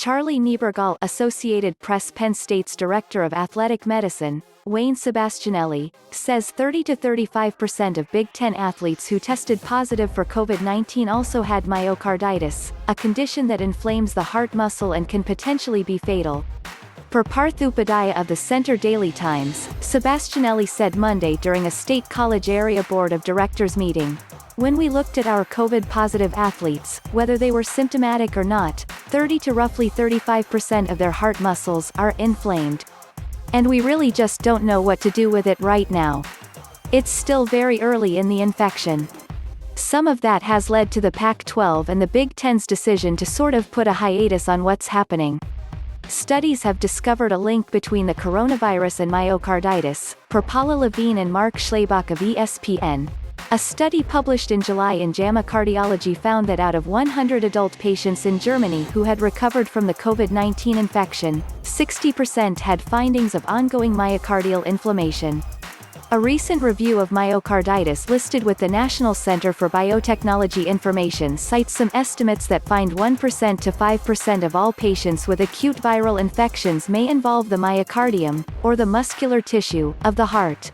Charlie Neibergall, Associated PressPenn State's Director of Athletic Medicine, Wayne Sebastianelli, says 30 to 35% of Big Ten athletes who tested positive for COVID-19 also had myocarditis, a condition that inflames the heart muscle and can potentially be fatal. Per Parth Upadhyaya of the Center Daily Times, Sebastianelli said Monday during a State College Area Board of Directors meeting, "When we looked at our COVID-positive athletes, whether they were symptomatic or not, 30 to roughly 35% of their heart muscles are inflamed. And we really just don't know what to do with it right now. It's still very early in the infection." Some of that has led to the Pac-12 and the Big Ten's decision to sort of put a hiatus on what's happening. Studies have discovered a link between the coronavirus and myocarditis, per Paula Lavigne and Mark Schlabach of ESPN. A study published in July in JAMA Cardiology found that out of 100 adult patients in Germany who had recovered from the COVID-19 infection, 60% had findings of ongoing myocardial inflammation. A recent review of myocarditis listed with the National Center for Biotechnology Information cites some estimates that find 1% to 5% of all patients with acute viral infections may involve the myocardium, or the muscular tissue, of the heart.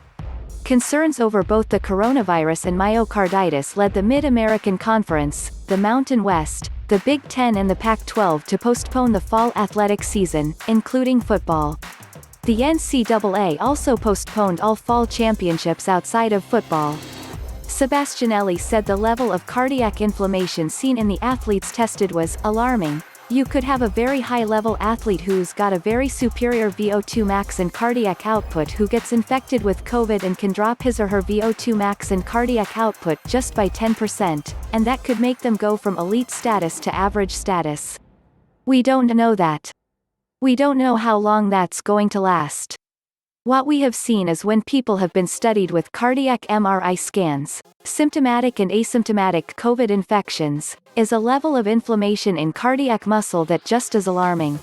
Concerns over both the coronavirus and myocarditis led the Mid-American Conference, the Mountain West, the Big Ten and the Pac-12 to postpone the fall athletic season, including football. The NCAA also postponed all fall championships outside of football. Sebastianelli said the level of cardiac inflammation seen in the athletes tested was alarming. "You could have a very high-level athlete who's got a very superior VO2 max and cardiac output who gets infected with COVID and can drop his or her VO2 max and cardiac output just by 10%, and that could make them go from elite status to average status. We don't know that. We don't know how long that's going to last. What we have seen is when people have been studied with cardiac MRI scans, symptomatic and asymptomatic COVID infections, is a level of inflammation in cardiac muscle that just is alarming."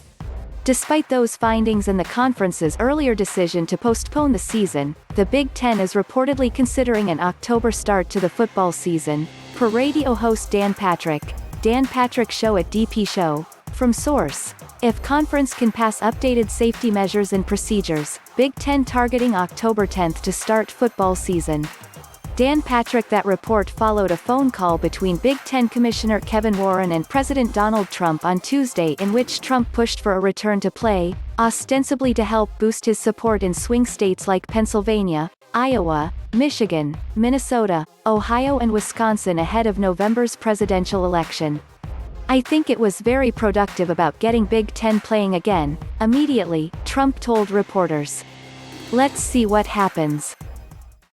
Despite those findings and the conference's earlier decision to postpone the season, the Big Ten is reportedly considering an October start to the football season, per radio host Dan Patrick Show at DP Show. From source: if conference can pass updated safety measures and procedures, Big Ten targeting October 10th to start football season. That report followed a phone call between Big Ten Commissioner Kevin Warren and President Donald Trump on Tuesday in which Trump pushed for a return to play, ostensibly to help boost his support in swing states like Pennsylvania, Iowa, Michigan, Minnesota, Ohio and Wisconsin ahead of November's presidential election. "I think it was very productive about getting Big Ten playing again, immediately," Trump told reporters. "Let's see what happens.